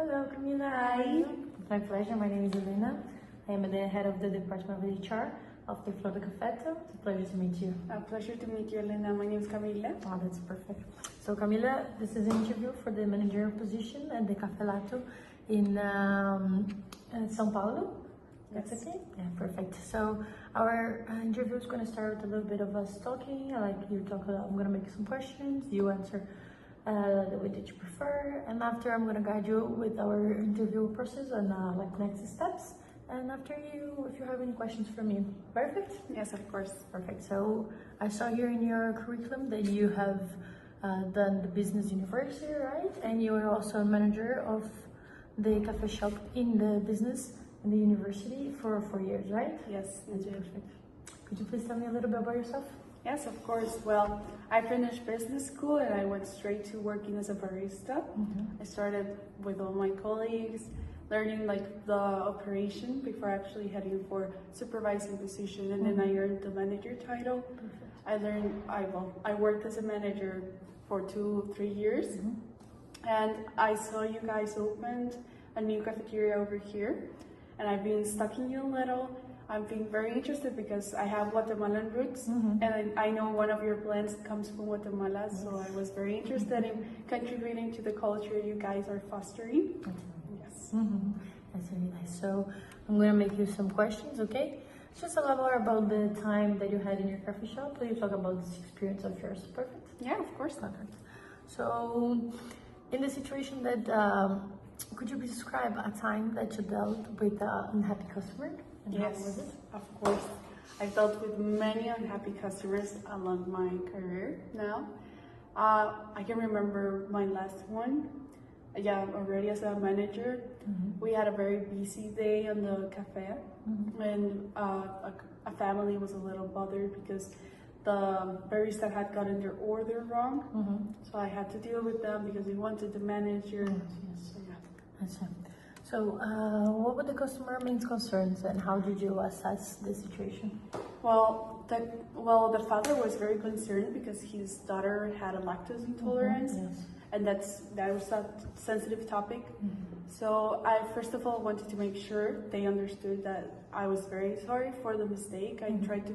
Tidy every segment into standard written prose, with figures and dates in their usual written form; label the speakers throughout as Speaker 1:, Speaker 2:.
Speaker 1: Hello, Camila.
Speaker 2: Hi.
Speaker 1: It's my pleasure. My name is Elena. I am the head of the Department of HR of the Flor Cafetto. It's a pleasure to meet you.
Speaker 2: A pleasure to meet you, Elena. My name is Camila.
Speaker 1: Oh, that's perfect. So, Camila, this is an interview for the managerial position at the Cafetto in São Paulo. That's
Speaker 2: Yes.
Speaker 1: okay? Yeah, perfect. So, our interview is going to start with a little bit of us talking. Like you talk, I'm going to make some questions. You answer the way that you prefer, and after I'm gonna guide you with our interview process and like next steps. And after if you have any questions for me, perfect.
Speaker 2: Yes, of course.
Speaker 1: Perfect. So I saw here in your curriculum that you have done the business university, right? And you are also a manager of the cafe shop in the business in the university for 4 years, right?
Speaker 2: Yes,
Speaker 1: That's
Speaker 2: indeed.
Speaker 1: perfect. Could you please tell me a little bit about yourself?
Speaker 2: Yes, of course. Well, I finished business school and I went straight to working as a barista. I started with all my colleagues, learning like the operation before actually heading for supervising position, and then I earned the manager title. I worked as a manager for 2-3 years, and I saw you guys opened a new cafeteria over here, and I've been stalking you a little. I've been very interested because I have Guatemalan roots, and I know one of your blends comes from Guatemala, so I was very interested in contributing to the culture you guys are fostering. Yes.
Speaker 1: That's really nice. So I'm gonna make you some questions, okay? Just a little more about the time that you had in your coffee shop. Will you talk about this experience of yours? Perfect.
Speaker 2: Yeah, of course.
Speaker 1: Perfect. So, in the situation that, could you describe a time that you dealt with an unhappy customer? And how was it?
Speaker 2: Of course. I've dealt with many unhappy customers along my career now. I can remember my last one. Yeah, already as a manager, we had a very busy day on the cafe, and a family was a little bothered because the barista had gotten their order wrong. So I had to deal with them because they wanted the manager.
Speaker 1: Yes.
Speaker 2: So yeah.
Speaker 1: That's it. So, what were the customer main concerns and how did you assess the situation?
Speaker 2: Well, the father was very concerned because his daughter had a lactose intolerance, and that was a sensitive topic. So I first of all wanted to make sure they understood that I was very sorry for the mistake. I tried to,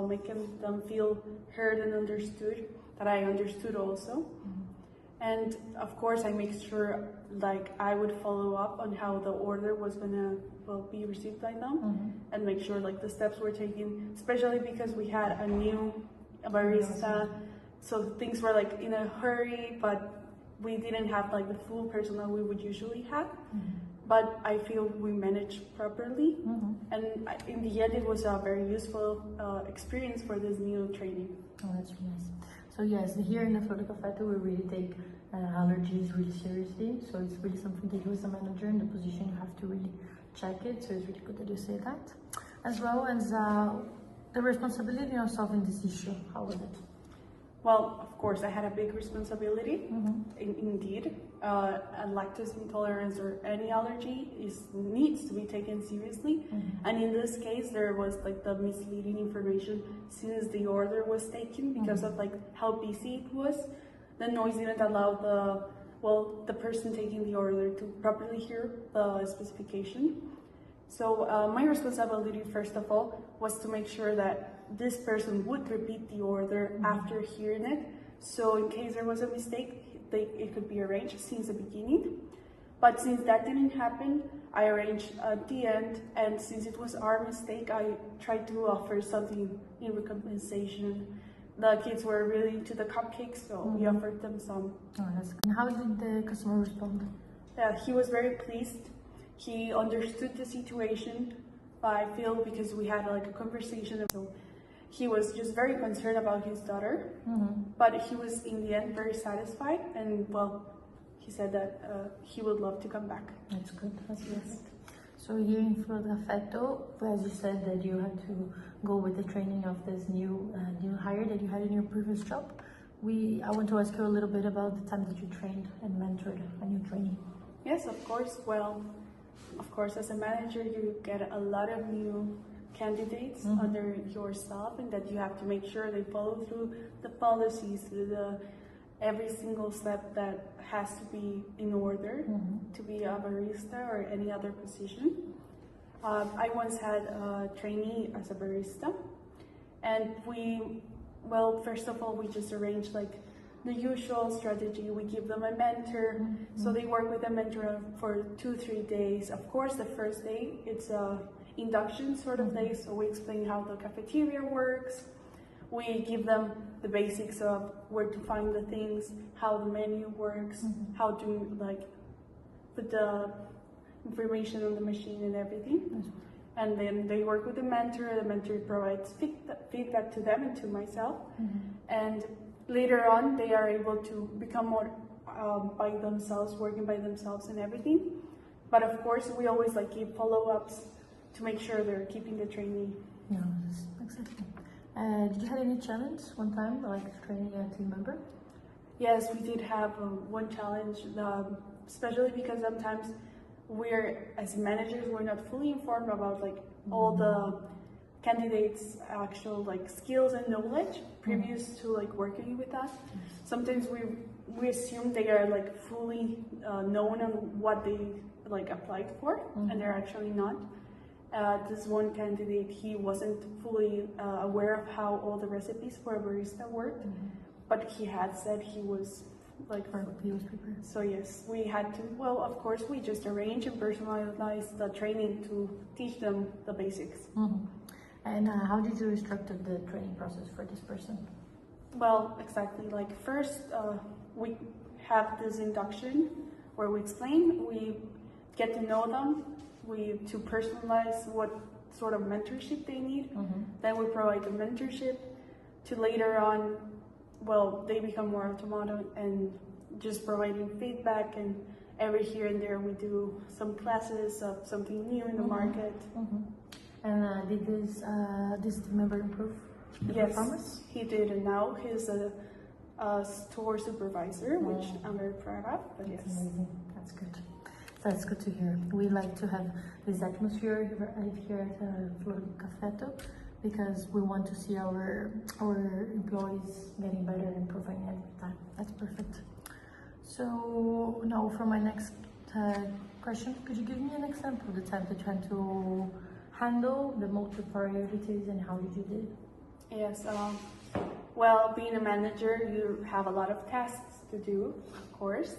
Speaker 2: make them feel heard and understood, that I understood also. And of course, I make sure like I would follow up on how the order was gonna be received by them, and make sure like the steps were taken, especially because we had a new barista, so things were like in a hurry, but we didn't have like the full personnel we would usually have. But I feel we managed properly, and in the end, it was a very useful experience for this new training.
Speaker 1: Oh, that's really nice. So yes, here in the Flor Cafetto, we really take allergies really seriously. So it's really something that you as a manager in the position, you have to really check it. So it's really good that you say that. As well as the responsibility of solving this issue. How was it?
Speaker 2: Well, of course, I had a big responsibility. Indeed, a lactose intolerance or any allergy needs to be taken seriously. And in this case, there was like the misleading information since the order was taken because of like how busy it was. The noise didn't allow the person taking the order to properly hear the specification. So my responsibility, first of all, was to make sure that this person would repeat the order after hearing it. So in case there was a mistake, it could be arranged since the beginning. But since that didn't happen, I arranged at the end, and since it was our mistake, I tried to offer something in recompensation. The kids were really into the cupcakes, so we offered them some.
Speaker 1: Oh, that's good. And how did the customer respond?
Speaker 2: Yeah, he was very pleased. He understood the situation, I feel, because we had like a conversation. So he was just very concerned about his daughter, but he was in the end very satisfied, and he said that he would love to come back.
Speaker 1: That's good. That's perfect. So here in Flor Cafetto, as you said that you had to go with the training of this new hire that you had in your previous job, I want to ask you a little bit about the time that you trained and mentored a new trainee.
Speaker 2: Yes, of course. Well, of course, as a manager, you get a lot of new candidates under yourself, and that you have to make sure they follow through the policies, every single step that has to be in order to be a barista or any other position. I once had a trainee as a barista, and first of all, we just arranged like the usual strategy. We give them a mentor, so they work with a mentor for 2-3 days. Of course, the first day, it's a induction sort of day, so we explain how the cafeteria works. We give them the basics of where to find the things, how the menu works, how to like put the information on the machine and everything. And then they work with the mentor provides feedback to them and to myself. And later on, they are able to become more by themselves, working by themselves and everything. But of course, we always like give follow-ups to make sure they're keeping the trainee.
Speaker 1: Yeah, exactly. Did you have any challenge one time, like training a team member?
Speaker 2: Yes, we did have one challenge, especially because sometimes as managers, we're not fully informed about like all the candidates' actual like skills and knowledge previous to like working with us. Sometimes we assume they are like fully known on what they like applied for, and they're actually not. This one candidate, he wasn't fully aware of how all the recipes for a barista worked, but he had said he was like, so yes, we had to, well, of course, we just arrange and personalize the training to teach them the basics.
Speaker 1: And how did you structure the training process for this person?
Speaker 2: Well, exactly, like first, we have this induction where we explain, we get to know them, to personalize what sort of mentorship they need. Then we provide the mentorship to later on, well, they become more automatic and just providing feedback, and every here and there we do some classes of something new in the market.
Speaker 1: And did this team member improve the performance?
Speaker 2: He did, and now he's a store supervisor, which I'm very proud of. But yes,
Speaker 1: amazing. That's good. That's good to hear. We like to have this atmosphere here at Flor Cafetto, because we want to see our employees getting better and improving every time. That's perfect. So now for my next question, could you give me an example of the time that you had to handle the multiple priorities, and how did you do it?
Speaker 2: Yes. Well, being a manager, you have a lot of tasks to do, of course.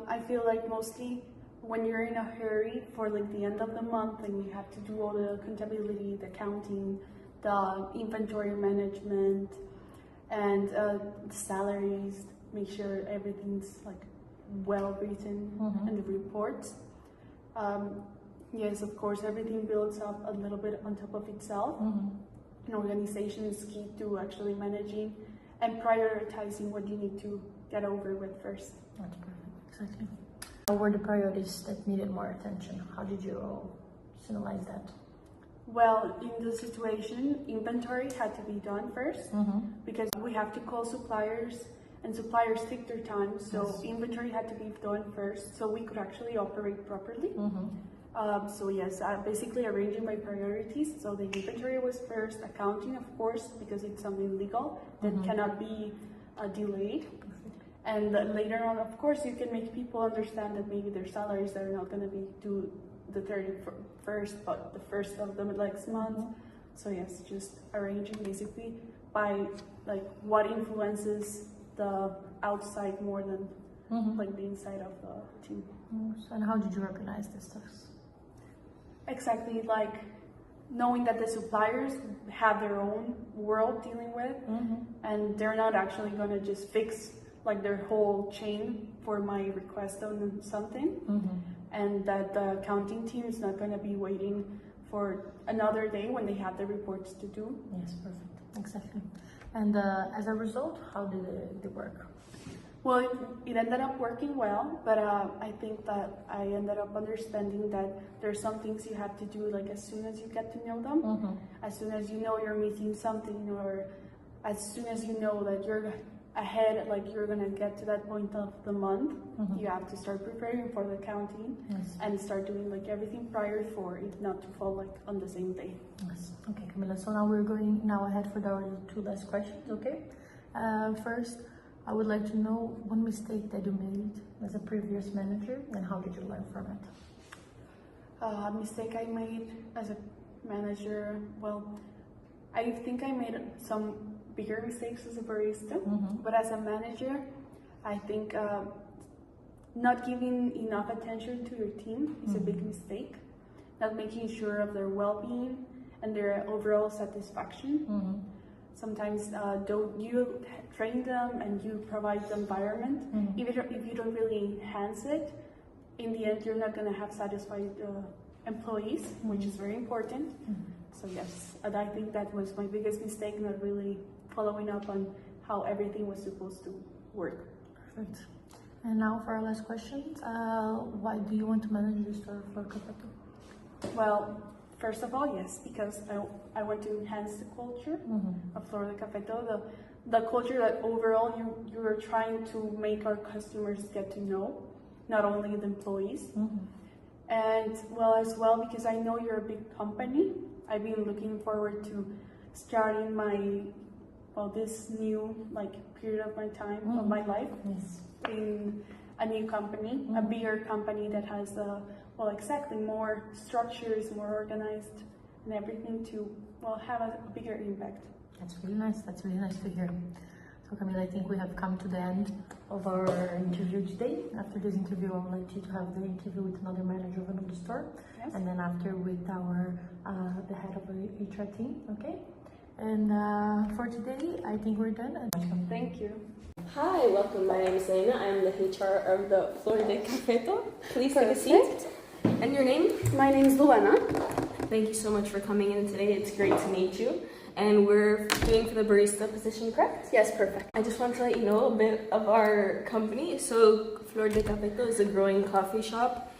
Speaker 2: I feel like mostly when you're in a hurry for like the end of the month and you have to do all the contability, the accounting, the inventory management, and the salaries, make sure everything's like well written in the reports. Yes, of course, everything builds up a little bit on top of itself. An organization is key to actually managing and prioritizing what you need to get over with first.
Speaker 1: That's perfect. Exactly. What were the priorities that needed more attention? How did you analyze that?
Speaker 2: Well, in the situation, inventory had to be done first because we have to call suppliers, and suppliers take their time. So inventory had to be done first so we could actually operate properly. So yes, basically arranging my priorities. So the inventory was first, accounting, of course, because it's something legal that cannot be delayed. And later on, of course, you can make people understand that maybe their salaries are not going to be due the 31st, but the first of the next month. So yes, just arranging basically by like what influences the outside more than like the inside of the team.
Speaker 1: And how did you organize this stuff?
Speaker 2: Exactly, like knowing that the suppliers have their own world dealing with, and they're not actually going to just fix like their whole chain for my request on something, and that the accounting team is not going to be waiting for another day when they have the reports to do.
Speaker 1: Yes, perfect, exactly. And as a result, how did it work?
Speaker 2: Well, it ended up working well, but I think that I ended up understanding that there's some things you have to do like as soon as you get to know them, as soon as you know you're meeting something, or as soon as you know that you're ahead, like you're gonna get to that point of the month, you have to start preparing for the accounting and start doing like everything prior for it not to fall like on the same day.
Speaker 1: Yes. Okay, Camila. So now we're going ahead for our two last questions. Okay. First, I would like to know one mistake that you made as a previous manager and how did you learn from it?
Speaker 2: A mistake I made as a manager, well, I think I made some bigger mistakes as a barista, but as a manager, I think not giving enough attention to your team is a big mistake. Not making sure of their well-being and their overall satisfaction. Sometimes don't you train them and you provide the environment. If you don't really enhance it, in the end you're not going to have satisfied employees, which is very important. So yes, and I think that was my biggest mistake, not really following up on how everything was supposed to work.
Speaker 1: Perfect. And now for our last question, why do you want to manage the store for Cafetto?
Speaker 2: Well, first of all, yes, because I want to enhance the culture of Flor de Cafetto, the culture that overall you're trying to make our customers get to know, not only the employees. And well, as well, because I know you're a big company, I've been looking forward to starting this new period of my time of my life in a new company, a bigger company that has more structures, more organized, and everything to have a bigger impact.
Speaker 1: That's really nice. That's really nice to hear. So Camila, I think we have come to the end of our interview today. After this interview, I would like you to have the interview with another manager of another store, and then after with our the head of the HR team. Okay. And for today, I think we're done.
Speaker 2: Thank you.
Speaker 3: Hi, welcome. My name is Elena. I'm the HR of the Flor de Cafetto. Please take a seat. And your name?
Speaker 4: My name is Luena.
Speaker 3: Thank you so much for coming in today. It's great to meet you. And we're doing for the barista position, correct?
Speaker 4: Yes, perfect.
Speaker 3: I just want to let you know a bit of our company. So Flor de Cafetto is a growing coffee shop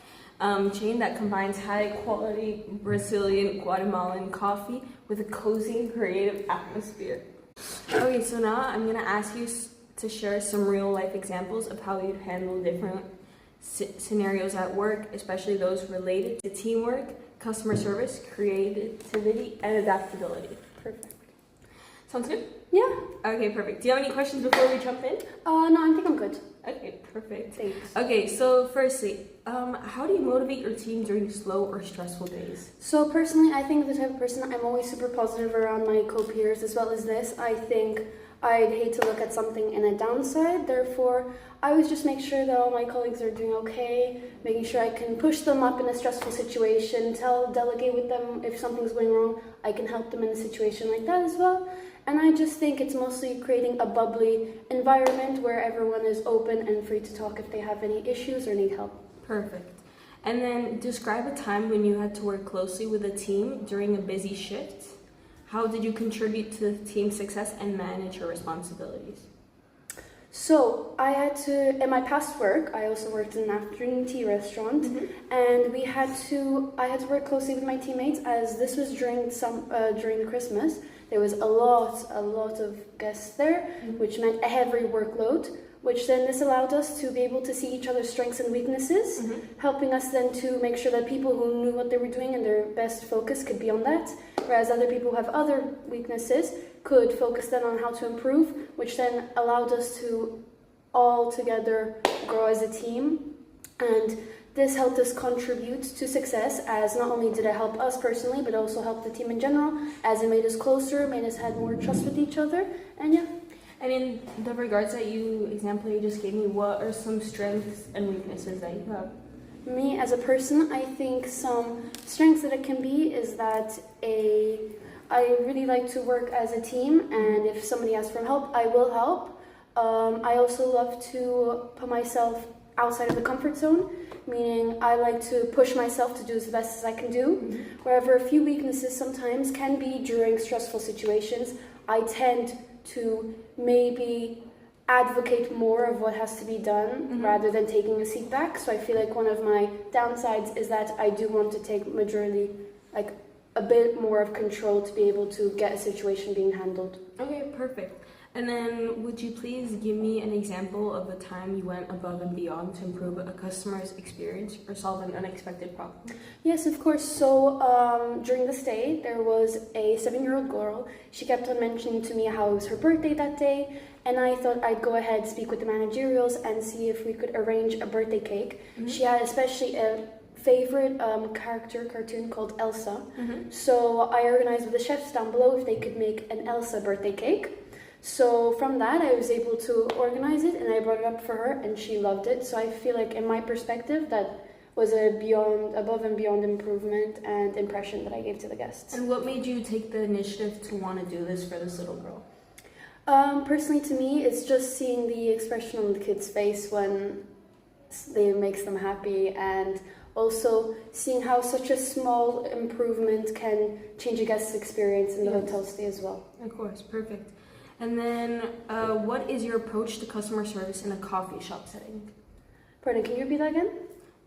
Speaker 3: chain that combines high-quality Brazilian Guatemalan coffee with a cozy and creative atmosphere. Okay, so now I'm going to ask you to share some real-life examples of how you'd handle different scenarios at work, especially those related to teamwork, customer service, creativity, and adaptability.
Speaker 4: Perfect.
Speaker 3: Sounds good?
Speaker 4: Yeah.
Speaker 3: Okay, perfect. Do you have any questions before we jump in?
Speaker 4: No, I think I'm good.
Speaker 3: Okay, perfect.
Speaker 4: Thanks.
Speaker 3: Okay, so firstly, how do you motivate your team during slow or stressful days?
Speaker 4: So personally, I think the type of person, I'm always super positive around my co-peers as well as this. I think I'd hate to look at something in a downside. Therefore, I always just make sure that all my colleagues are doing okay, making sure I can push them up in a stressful situation, delegate with them if something's going wrong. I can help them in a situation like that as well. And I just think it's mostly creating a bubbly environment where everyone is open and free to talk if they have any issues or need help.
Speaker 3: Perfect. And then describe a time when you had to work closely with a team during a busy shift. How did you contribute to the team's success and manage your responsibilities?
Speaker 4: So I had to, in my past work, I also worked in an afternoon tea restaurant, and I had to work closely with my teammates as this was during the Christmas. There was a lot of guests there, which meant a heavy workload, which then this allowed us to be able to see each other's strengths and weaknesses, helping us then to make sure that people who knew what they were doing and their best focus could be on that, whereas other people who have other weaknesses could focus then on how to improve, which then allowed us to all together grow as a team. And this helped us contribute to success, as not only did it help us personally, but also helped the team in general, as it made us closer, made us have more trust with each other, and yeah.
Speaker 3: And in the regards that example you just gave me, what are some strengths and weaknesses that you have?
Speaker 4: Me as a person, I think some strengths that it can be is that I really like to work as a team, and if somebody asks for help, I will help. I also love to put myself outside of the comfort zone, meaning I like to push myself to do as best as I can do. Wherever a few weaknesses sometimes can be during stressful situations, I tend to maybe advocate more of what has to be done rather than taking a seat back. So I feel like one of my downsides is that I do want to take majority, a bit more of control to be able to get a situation being handled.
Speaker 3: Okay, perfect. And then would you please give me an example of a time you went above and beyond to improve a customer's experience or solve an unexpected problem?
Speaker 4: Yes, of course. So during this day, there was a 7-year-old girl. She kept on mentioning to me how it was her birthday that day, and I thought I'd go ahead, speak with the managerials, and see if we could arrange a birthday cake. She had especially a favorite cartoon called Elsa. So I organized with the chefs down below if they could make an Elsa birthday cake. So from that, I was able to organize it, and I brought it up for her, and she loved it. So I feel like, in my perspective, that was a above and beyond improvement and impression that I gave to the guests.
Speaker 3: And what made you take the initiative to want to do this for this little girl?
Speaker 4: Personally, to me, it's just seeing the expression on the kid's face when it makes them happy, and also seeing how such a small improvement can change a guest's experience in the hotel stay as well.
Speaker 3: Of course, perfect. And then, what is your approach to customer service in a coffee shop setting?
Speaker 4: Pardon, can you repeat that again?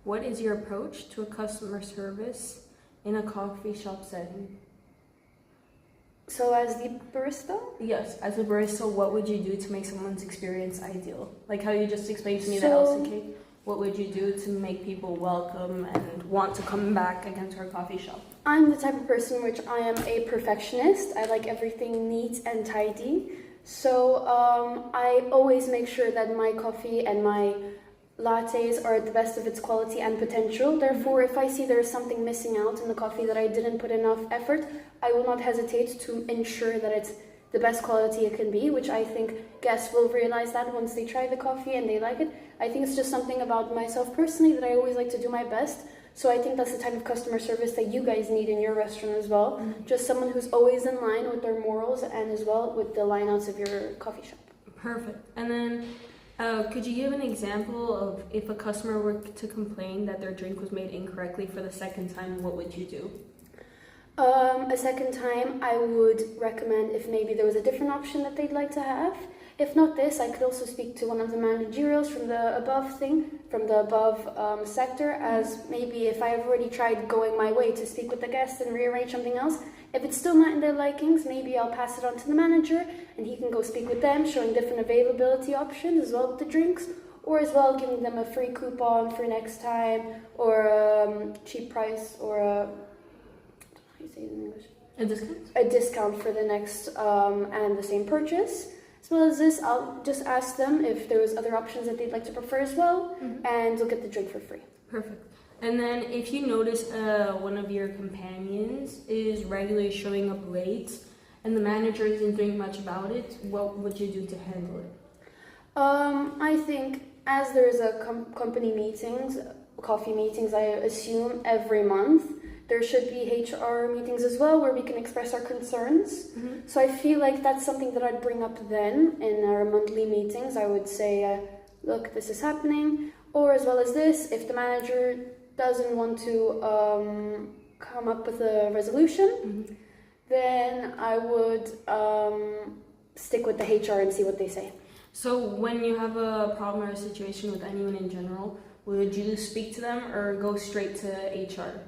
Speaker 3: What is your approach to a customer service in a coffee shop setting?
Speaker 4: So as the barista?
Speaker 3: Yes, as a barista, what would you do to make someone's experience ideal? Like how you just explained to me the Elsa cake. What would you do to make people welcome and want to come back again to our coffee shop?
Speaker 4: I'm the type of person which I am a perfectionist. I like everything neat and tidy. So I always make sure that my coffee and my lattes are at the best of its quality and potential. Therefore, if I see there's something missing out in the coffee that I didn't put enough effort, I will not hesitate to ensure that it's the best quality it can be, which I think guests will realize that once they try the coffee and they like it. I think it's just something about myself personally that I always like to do my best. So I think that's the type of customer service that you guys need in your restaurant as well. Just someone who's always in line with their morals and as well with the lineouts of your coffee shop.
Speaker 3: Perfect. And then could you give an example of if a customer were to complain that their drink was made incorrectly for the second time, what would you do?
Speaker 4: A second time, I would recommend if maybe there was a different option that they'd like to have. If not this, I could also speak to one of the managerials from the above sector, as maybe if I've already tried going my way to speak with the guests and rearrange something else, if it's still not in their likings, maybe I'll pass it on to the manager and he can go speak with them, showing different availability options as well with the drinks, or as well giving them a free coupon for next time, or a cheap price, or how do you say it in English?
Speaker 3: A discount?
Speaker 4: A discount for the next and the same purchase. As well as this, I'll just ask them if there was other options that they'd like to prefer as well, and they'll get the drink for free.
Speaker 3: Perfect. And then if you notice one of your companions is regularly showing up late and the manager isn't doing much about it, what would you do to handle it?
Speaker 4: I think as there is a company meetings, coffee meetings, I assume every month, there should be HR meetings as well where we can express our concerns. So I feel like that's something that I'd bring up then in our monthly meetings. I would say, look, this is happening. Or as well as this, if the manager doesn't want to come up with a resolution, then I would stick with the HR and see what they say.
Speaker 3: So when you have a problem or a situation with anyone in general, would you speak to them or go straight to HR?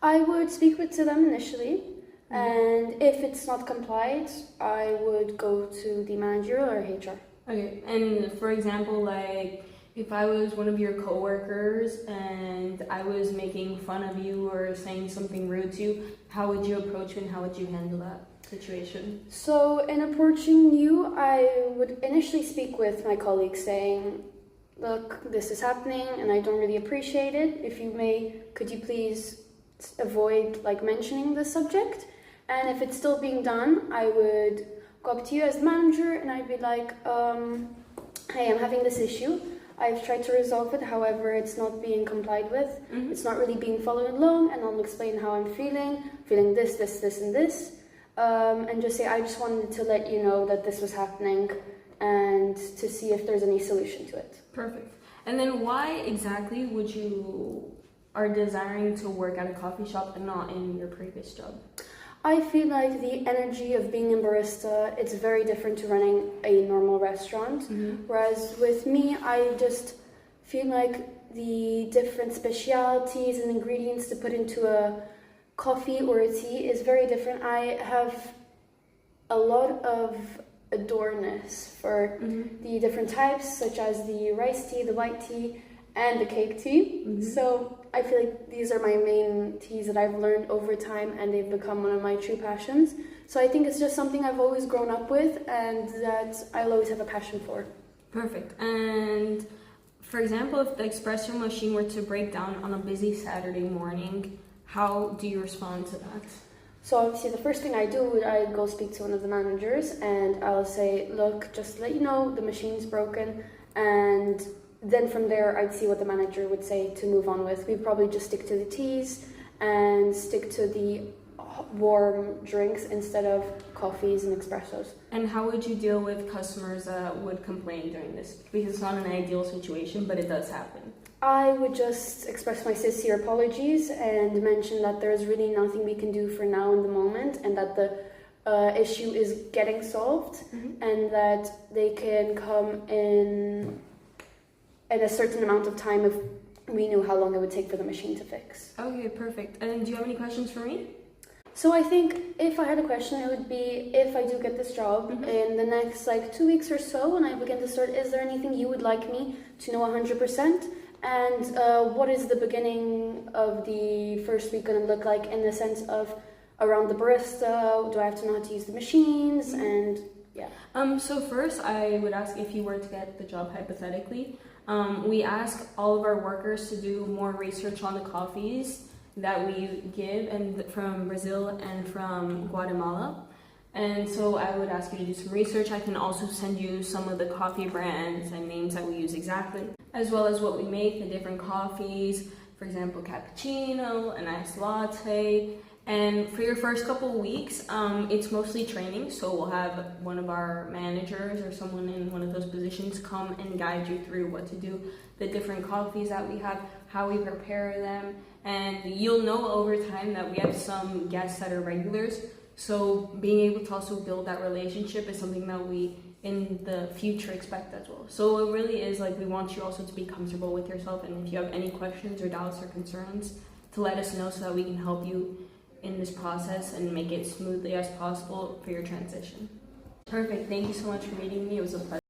Speaker 4: I would speak to them initially, and if it's not complied, I would go to the managerial or HR.
Speaker 3: Okay, and for example, like if I was one of your coworkers and I was making fun of you or saying something rude to you, how would you approach me and how would you handle that situation?
Speaker 4: So in approaching you, I would initially speak with my colleagues saying, look, this is happening and I don't really appreciate it. If you may, could you please avoid mentioning the subject? And if it's still being done, I would go up to you as the manager and I'd be like, hey, I'm having this issue. I've tried to resolve it, however, it's not being complied with. It's not really being followed along, and I'll explain how I'm feeling this, and this. And just say, I just wanted to let you know that this was happening and to see if there's any solution to it.
Speaker 3: Perfect. And then why exactly would you are desiring to work at a coffee shop and not in your previous job?
Speaker 4: I feel like the energy of being a barista, it's very different to running a normal restaurant. Whereas with me, I just feel like the different specialities and ingredients to put into a coffee or a tea is very different. I have a lot of adoreness for the different types, such as the rice tea, the white tea, and the cake tea. So I feel like these are my main teas that I've learned over time and they've become one of my true passions. So I think it's just something I've always grown up with and that I'll always have a passion for.
Speaker 3: Perfect. And for example, if the espresso machine were to break down on a busy Saturday morning, how do you respond to that?
Speaker 4: So obviously the first thing I do, I go speak to one of the managers and I'll say, look, just to let you know, the machine's broken. And then from there, I'd see what the manager would say to move on with. We'd probably just stick to the teas and stick to the warm drinks instead of coffees and espressos.
Speaker 3: And how would you deal with customers that would complain during this? Because it's not an ideal situation, but it does happen.
Speaker 4: I would just express my sincere apologies and mention that there's really nothing we can do for now in the moment and that the issue is getting solved and that they can come in a certain amount of time if we knew how long it would take for the machine to fix.
Speaker 3: Okay, perfect. And do you have any questions for me?
Speaker 4: So I think if I had a question, it would be if I do get this job in the next 2 weeks or so when I begin to start, is there anything you would like me to know 100%? And what is the beginning of the first week going to look like in the sense of around the barista? Do I have to know how to use the machines? And yeah.
Speaker 3: So first, I would ask if you were to get the job hypothetically. We ask all of our workers to do more research on the coffees that we give, and from Brazil and from Guatemala. And so I would ask you to do some research. I can also send you some of the coffee brands and names that we use exactly, as well as what we make, the different coffees, for example, cappuccino, an iced latte. And for your first couple weeks, it's mostly training. So we'll have one of our managers or someone in one of those positions come and guide you through what to do, the different coffees that we have, how we prepare them. And you'll know over time that we have some guests that are regulars. So being able to also build that relationship is something that we in the future expect as well. So it really is we want you also to be comfortable with yourself, and if you have any questions or doubts or concerns, to let us know so that we can help you in this process and make it smoothly as possible for your transition. Perfect. Thank you so much for meeting me. It was a pleasure.